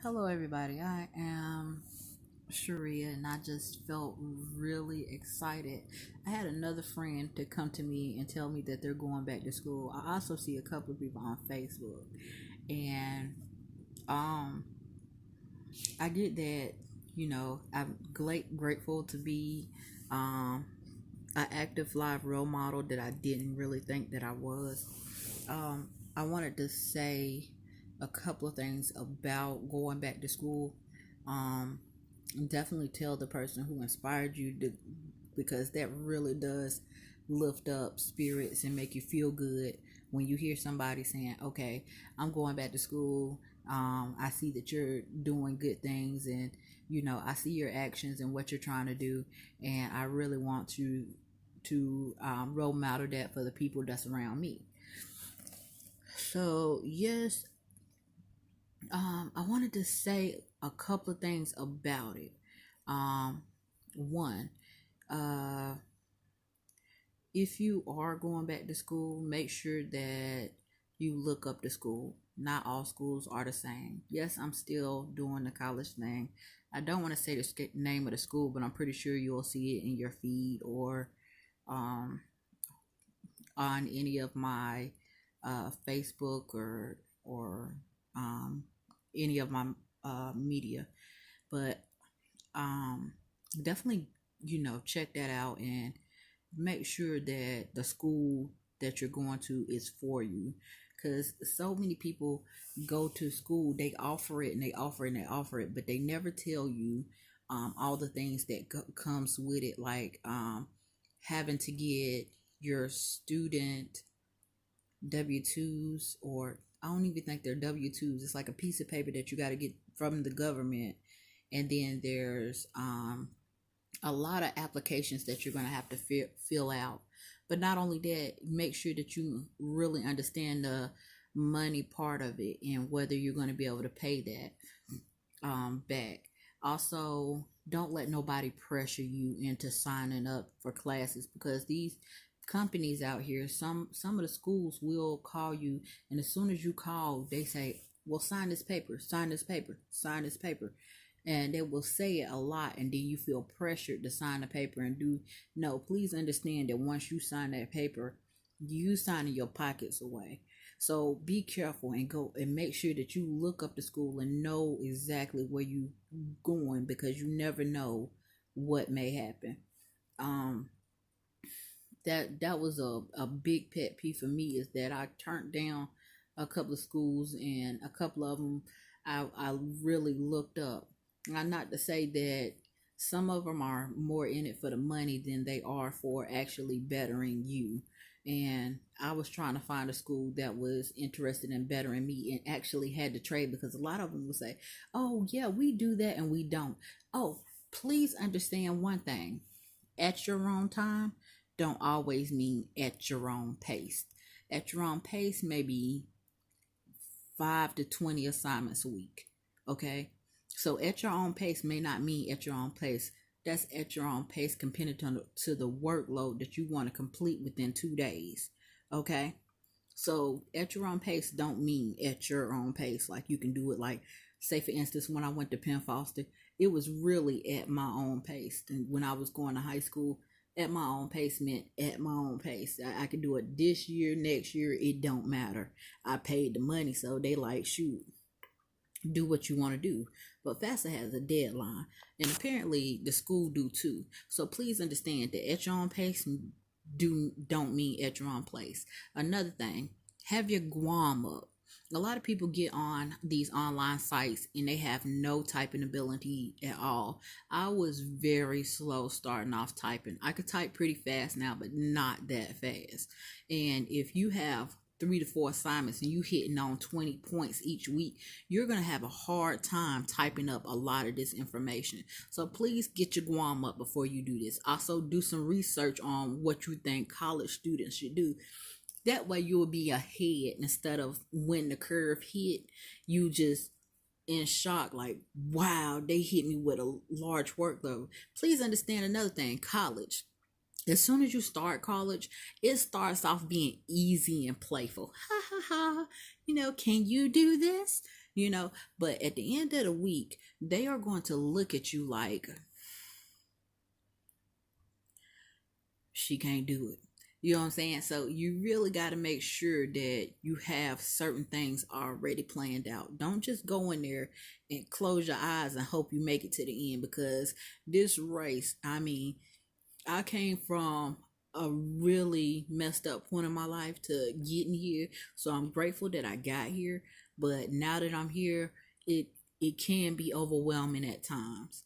Hello, everybody. I am Sharia, and I just felt really excited. I had another friend to come to me and tell me that they're going back to school. I also see a couple of people on Facebook, and um, I get that. I'm grateful to be um an active live role model that I didn't really think that I was. I wanted to say a couple of things about going back to school. Um, Definitely tell the person who inspired you to, because that really does lift up spirits and make you feel good when you hear somebody saying, "Okay, I'm going back to school. I see that you're doing good things, and I see your actions and what you're trying to do, and I really want to role model that for the people that's around me." So yes, I wanted to say a couple of things about it. One, uh, if you are going back to school, make sure that you look up the school. Not all schools are the same. Yes, I'm still doing the college thing. I don't want to say the name of the school, but I'm pretty sure you'll see it in your feed or um, on any of my Facebook or um, any of my media. But um, definitely, check that out and make sure that the school that you're going to is for you. Because so many people go to school, they offer it and they offer it and they offer it, but they never tell you all the things that comes with it, like having to get your student W-2s, or I don't even think they're W-2s. It's like a piece of paper that you got to get from the government. And then there's a lot of applications that you're going to have to fill out. But not only that, make sure that you really understand the money part of it and whether you're going to be able to pay that back. Also, don't let nobody pressure you into signing up for classes, because these companies out here, some of the schools will call you, and as soon as you call, they say, "Well, sign this paper, sign this paper, sign this paper." And they will say it a lot, and then you feel pressured to sign the paper and do. No, please understand that once you sign that paper, you signing your pockets away. So be careful and go and make sure that you look up the school and know exactly where you going, because you never know what may happen. Um, that was a big pet peeve for me, is that I turned down a couple of schools, and a couple of them I really looked up. Now, not to say that some of them are more in it for the money than they are for actually bettering you. And I was trying to find a school that was interested in bettering me and actually had to trade, because a lot of them would say, "Oh yeah, we do that," and we don't. Oh, please understand one thing: at your own time don't always mean at your own pace. At your own pace, maybe 5 to 20 assignments a week. Okay. So at your own pace may not mean at your own pace. That's at your own pace compared to the workload that you want to complete within 2 days. Okay. So at your own pace don't mean at your own pace. Like you can do it, like, say for instance, when I went to Penn Foster, it was really at my own pace. And when I was going to high school, at my own pace meant at my own pace. I could do it this year, next year, it don't matter. I paid the money, so they like, shoot, do what you want to do. But FAFSA has a deadline, and apparently the school do too. So please understand that at your own pace don't mean at your own place. Another thing, have your Guam up. A lot of people get on these online sites and they have no typing ability at all. I was very slow starting off typing. I could type pretty fast now, but not that fast. And if you have 3 to 4 assignments and you hitting on 20 points each week, you're going to have a hard time typing up a lot of this information. So please get your Guam up before you do this. Also, do some research on what you think college students should do. That way you'll be ahead, instead of when the curve hit, you just in shock, like, wow, they hit me with a large workload. Please understand another thing: college, as soon as you start college, it starts off being easy and playful. Ha ha ha. Can you do this? you know. But at the end of the week, they are going to look at you like she can't do it. You know what I'm saying? So you really got to make sure that you have certain things already planned out. Don't just go in there and close your eyes and hope you make it to the end, because this race, I mean, I came from a really messed up point in my life to getting here. So I'm grateful that I got here. But now that I'm here, it it can be overwhelming at times.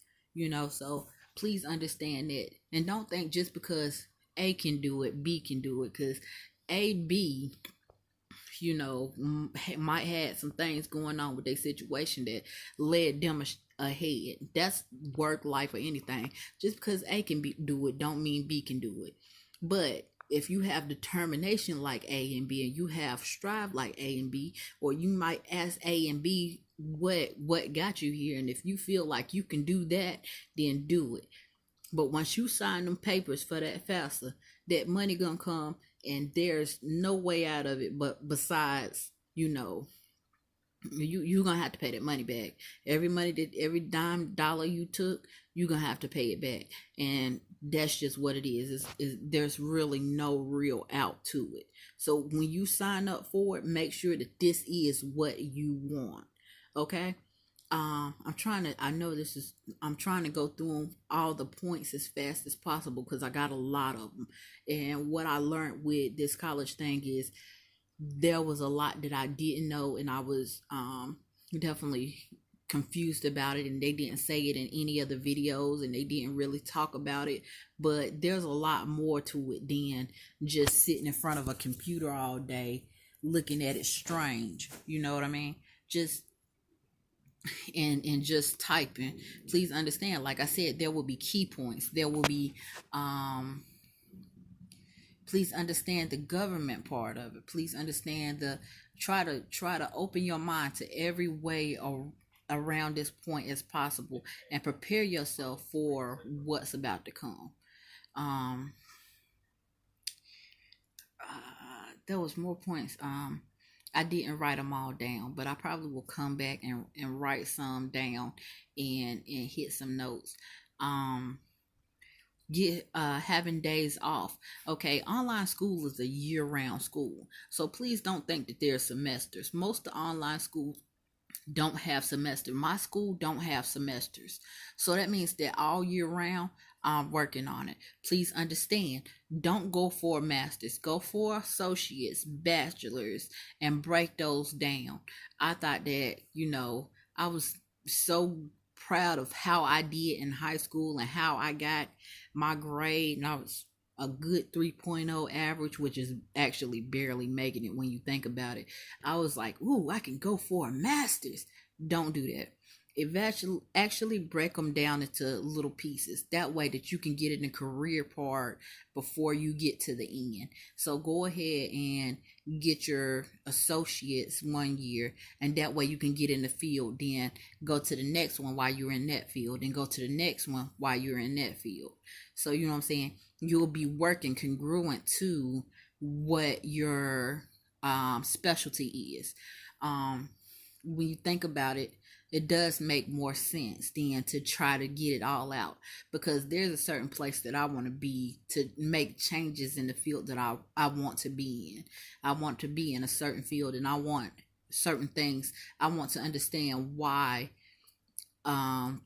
So please understand that. And don't think just because A can do it, B can do it. Because B, might had some things going on with their situation that led them ahead. That's work, life, or anything. Just because do it, don't mean B can do it. But if you have determination like A and B, and you have strive like A and B, or you might ask A and B what got you here, and if you feel like you can do that, then do it. But once you sign them papers for that FAFSA, that money gonna come, and there's no way out of it. But besides, you gonna have to pay that money back. Every dime dollar you took, you gonna have to pay it back, and that's just what it is. There's really no real out to it. So when you sign up for it, make sure that this is what you want. Okay. I'm trying to go through all the points as fast as possible because I got a lot of them. And what I learned with this college thing is there was a lot that I didn't know, and I was definitely confused about it, and they didn't say it in any of the videos, and they didn't really talk about it. But there's a lot more to it than just sitting in front of a computer all day looking at it strange. You know what I mean? Just and just typing. Please understand, like I said, there will be key points. There will be please understand the government part of it. Please understand the try to open your mind to every way around this point as possible, and prepare yourself for what's about to come. um there was more points. I didn't write them all down, but I probably will come back and write some down and hit some notes. um get Having days off. Okay, online school is a year-round school, so please don't think that there's semesters. Most of the online schools don't have semester. My school don't have semesters, so that means that all year round I'm working on it. Please understand, don't go for masters, go for associates, bachelors, and break those down. I thought that, I was so proud of how I did in high school and how I got my grade, and I was a good 3.0 average, which is actually barely making it when you think about it. I was like, ooh, I can go for a master's. Don't do that. Actually break them down into little pieces. That way that you can get in the career part before you get to the end. So go ahead and get your associates 1 year, and that way you can get in the field. Then go to the next one while you're in that field, and go to the next one while you're in that field. So you know what I'm saying? You'll be working congruent to what your specialty is. When you think about it, it does make more sense than to try to get it all out, because there's a certain place that I want to be to make changes in the field that I want to be in. I want to be in a certain field, and I want certain things. I want to understand why um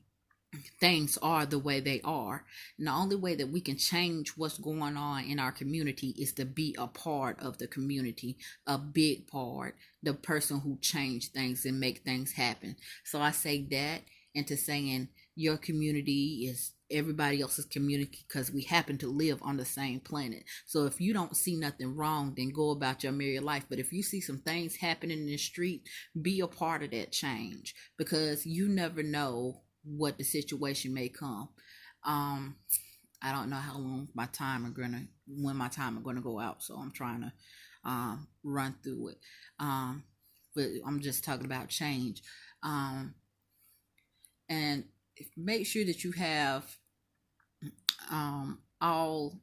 things are the way they are. And the only way that we can change what's going on in our community is to be a part of the community, a big part, the person who change things and make things happen. So I say that into saying your community is everybody else's community, because we happen to live on the same planet. So if you don't see nothing wrong, then go about your merry life. But if you see some things happening in the street, be a part of that change, because you never know what the situation may come. I don't know how long when my time are gonna go out, so I'm trying to run through it. But I'm just talking about change. And make sure that you have all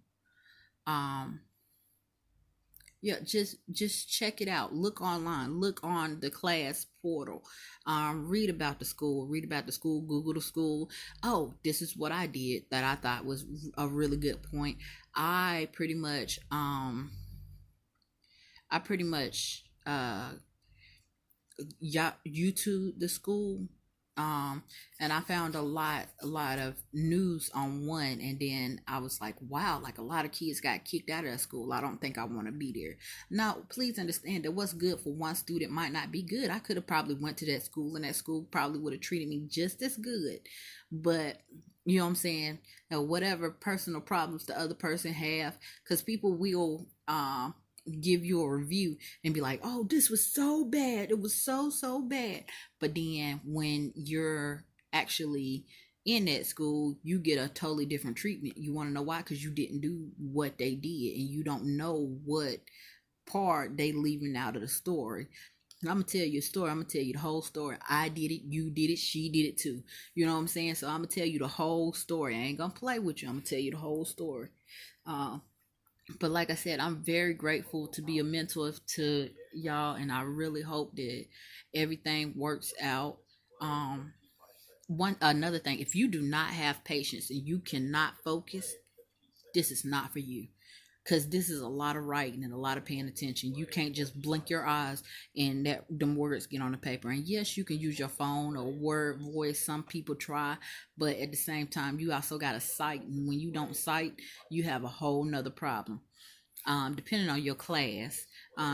Yeah, just check it out. Look online. Look on the class portal. Read about the school. Read about the school. Google the school. Oh, this is what I did that I thought was a really good point. I pretty much I pretty much YouTube the school, um and I found a lot of news on one, and then I was like, wow, like a lot of kids got kicked out of that school. I don't think I want to be there. Now please understand that what's good for one student might not be good. I could have probably went to that school, and that school probably would have treated me just as good. But you know what I'm saying, whatever personal problems the other person have, because people will give you a review and be like, oh, this was so bad, it was so bad. But then when you're actually in that school, you get a totally different treatment. You want to know why? Because you didn't do what they did, and you don't know what part they leaving out of the story. And I'm gonna tell you a story. I'm gonna tell you the whole story. I did it, you did it, she did it too. You know what I'm saying? So I'm gonna tell you the whole story. I ain't gonna play with you. I'm gonna tell you the whole story. um but like I said, I'm very grateful to be a mentor to y'all, and I really hope that everything works out. Um, one another thing, if you do not have patience and you cannot focus, this is not for you. Cause this is a lot of writing and a lot of paying attention. You can't just blink your eyes and that them words get on the paper. And yes, you can use your phone or word voice. Some people try, but at the same time, you also got to cite. And when you don't cite, you have a whole nother problem. Depending on your class,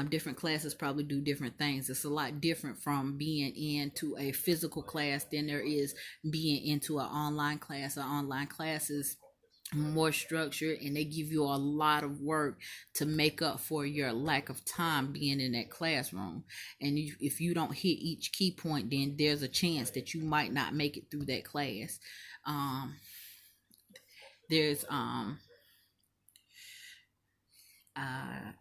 different classes probably do different things. It's a lot different from being into a physical class than there is being into an online class. An online class is more structured, and they give you a lot of work to make up for your lack of time being in that classroom. And if you don't hit each key point, then there's a chance that you might not make it through that class. um, there's uh,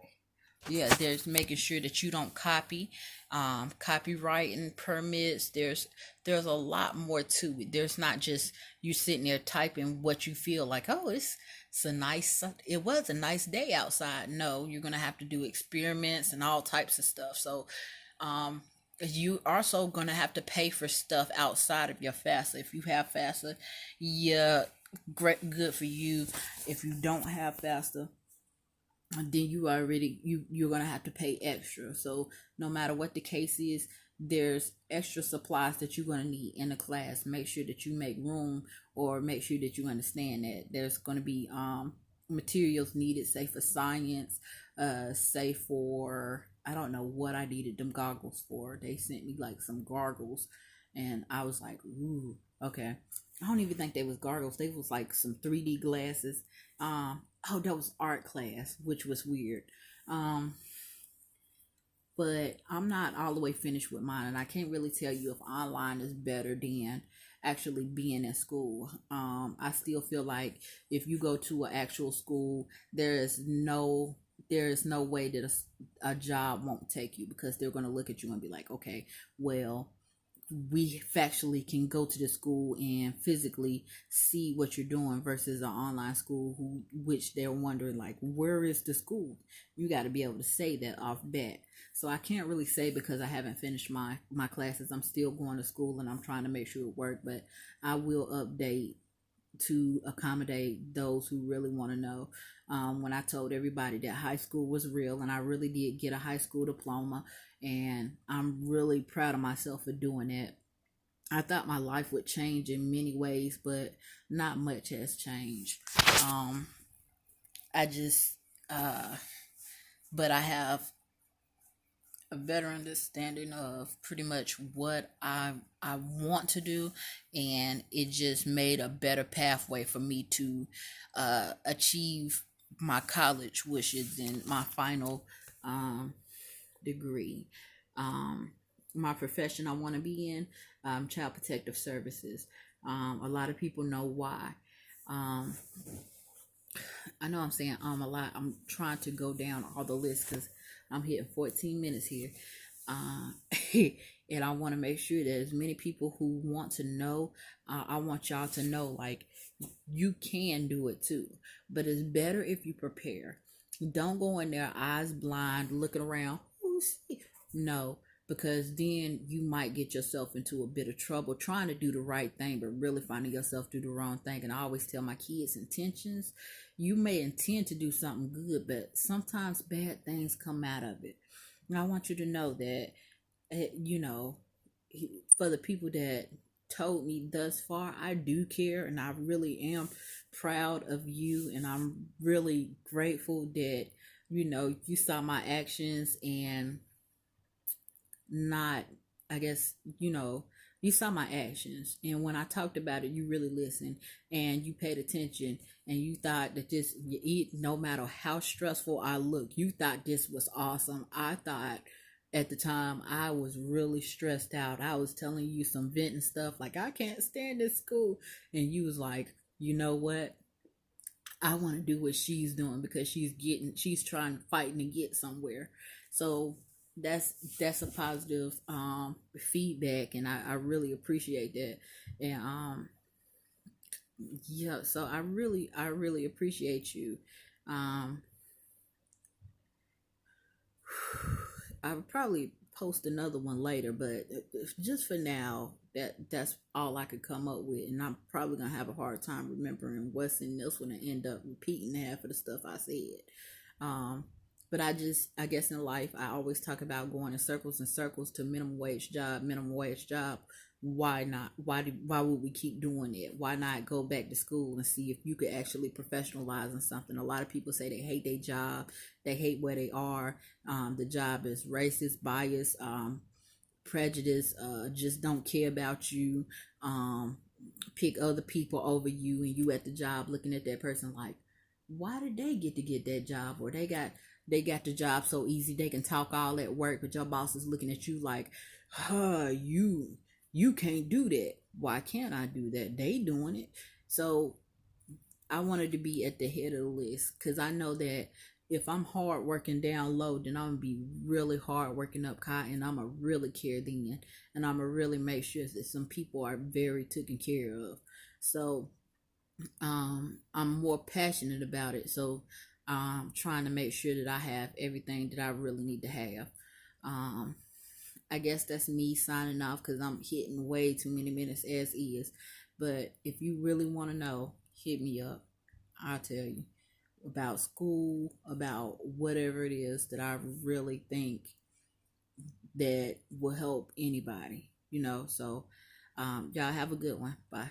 yeah, there's making sure that you don't copy, copywriting permits. There's a lot more to it. There's not just you sitting there typing what you feel like. Oh, it was a nice day outside. No, you're gonna have to do experiments and all types of stuff. So um you also gonna have to pay for stuff outside of your FAFSA. If you have FAFSA, yeah, great, good for you. If you don't have FAFSA, then you're gonna have to pay extra. So no matter what the case is, there's extra supplies that you're gonna need in the class. Make sure that you make room, or make sure that you understand that there's gonna be materials needed, say for science, say for, I don't know what I needed them goggles for. They sent me like some goggles, and I was like, ooh, okay. I don't even think they was goggles. They was like some 3D glasses. Oh, that was art class, which was weird. Um, but I'm not all the way finished with mine, and I can't really tell you if online is better than actually being in school. I still feel like if you go to an actual school, there is no way that a job won't take you, because they're going to look at you and be like, okay, well, we factually can go to the school and physically see what you're doing, versus an online school which they're wondering like, where is the school? You got to be able to say that off bat. So I can't really say, because I haven't finished my classes. I'm still going to school, and I'm trying to make sure it works, but I will update to accommodate those who really want to know. When I told everybody that high school was real, and I really did get a high school diploma, and I'm really proud of myself for doing that. I thought my life would change in many ways, but not much has changed. Um, I just, but I have a better understanding of pretty much what I want to do, and it just made a better pathway for me to achieve my college wishes and my final degree. Um, my profession I want to be in, child protective services. A lot of people know why. Um, I know I'm saying a lot. I'm trying to go down all the lists because I'm hitting 14 minutes here. Uh, and I want to make sure that as many people who want to know, I want y'all to know like you can do it too. But it's better if you prepare. Don't go in there eyes blind, looking around. Who's he? No, because then you might get yourself into a bit of trouble trying to do the right thing, but really finding yourself do the wrong thing. And I always tell my kids intentions. You may intend to do something good, but sometimes bad things come out of it. And I want you to know that, you know, for the people that told me thus far, I do care, and I really am proud of you, and I'm really grateful that you saw my actions and not, I guess, you saw my actions, and when I talked about it, you really listened and you paid attention, and you thought that this, you eat, no matter how stressful I look, you thought this was awesome. I thought at the time I was really stressed out. I was telling you some venting stuff like I can't stand this school, and you was like, you know what? I want to do what she's doing because she's trying to fight and get somewhere. So that's a positive feedback, and I really appreciate that. And yeah, so I really appreciate you. Um I'll probably post another one later, but just for now, that's all I could come up with, and I'm probably gonna have a hard time remembering what's in this one and end up repeating half of the stuff I said. Um, but I guess in life, I always talk about going in circles and circles to minimum wage job, minimum wage job. Why not? Why would we keep doing it? Why not go back to school and see if you could actually professionalize in something? A lot of people say they hate their job, they hate where they are. The job is racist, biased, prejudice, just don't care about you, pick other people over you, and you at the job looking at that person like, why did they get to get that job? Or they got the job so easy they can talk all at work, but your boss is looking at you like, huh, you can't do that. Why can't I do that? They doing it. So I wanted to be at the head of the list because I know that if I'm hard working down low, then I'm gonna be really hard working up high, and I'm gonna really care then, and I'm gonna really make sure that some people are very taken care of. So I'm more passionate about it. So trying to make sure that I have everything that I really need to have. Um, I guess that's me signing off because I'm hitting way too many minutes as is. But if you really want to know, hit me up. I'll tell you about school, about whatever it is that I really think that will help anybody. So y'all have a good one. Bye.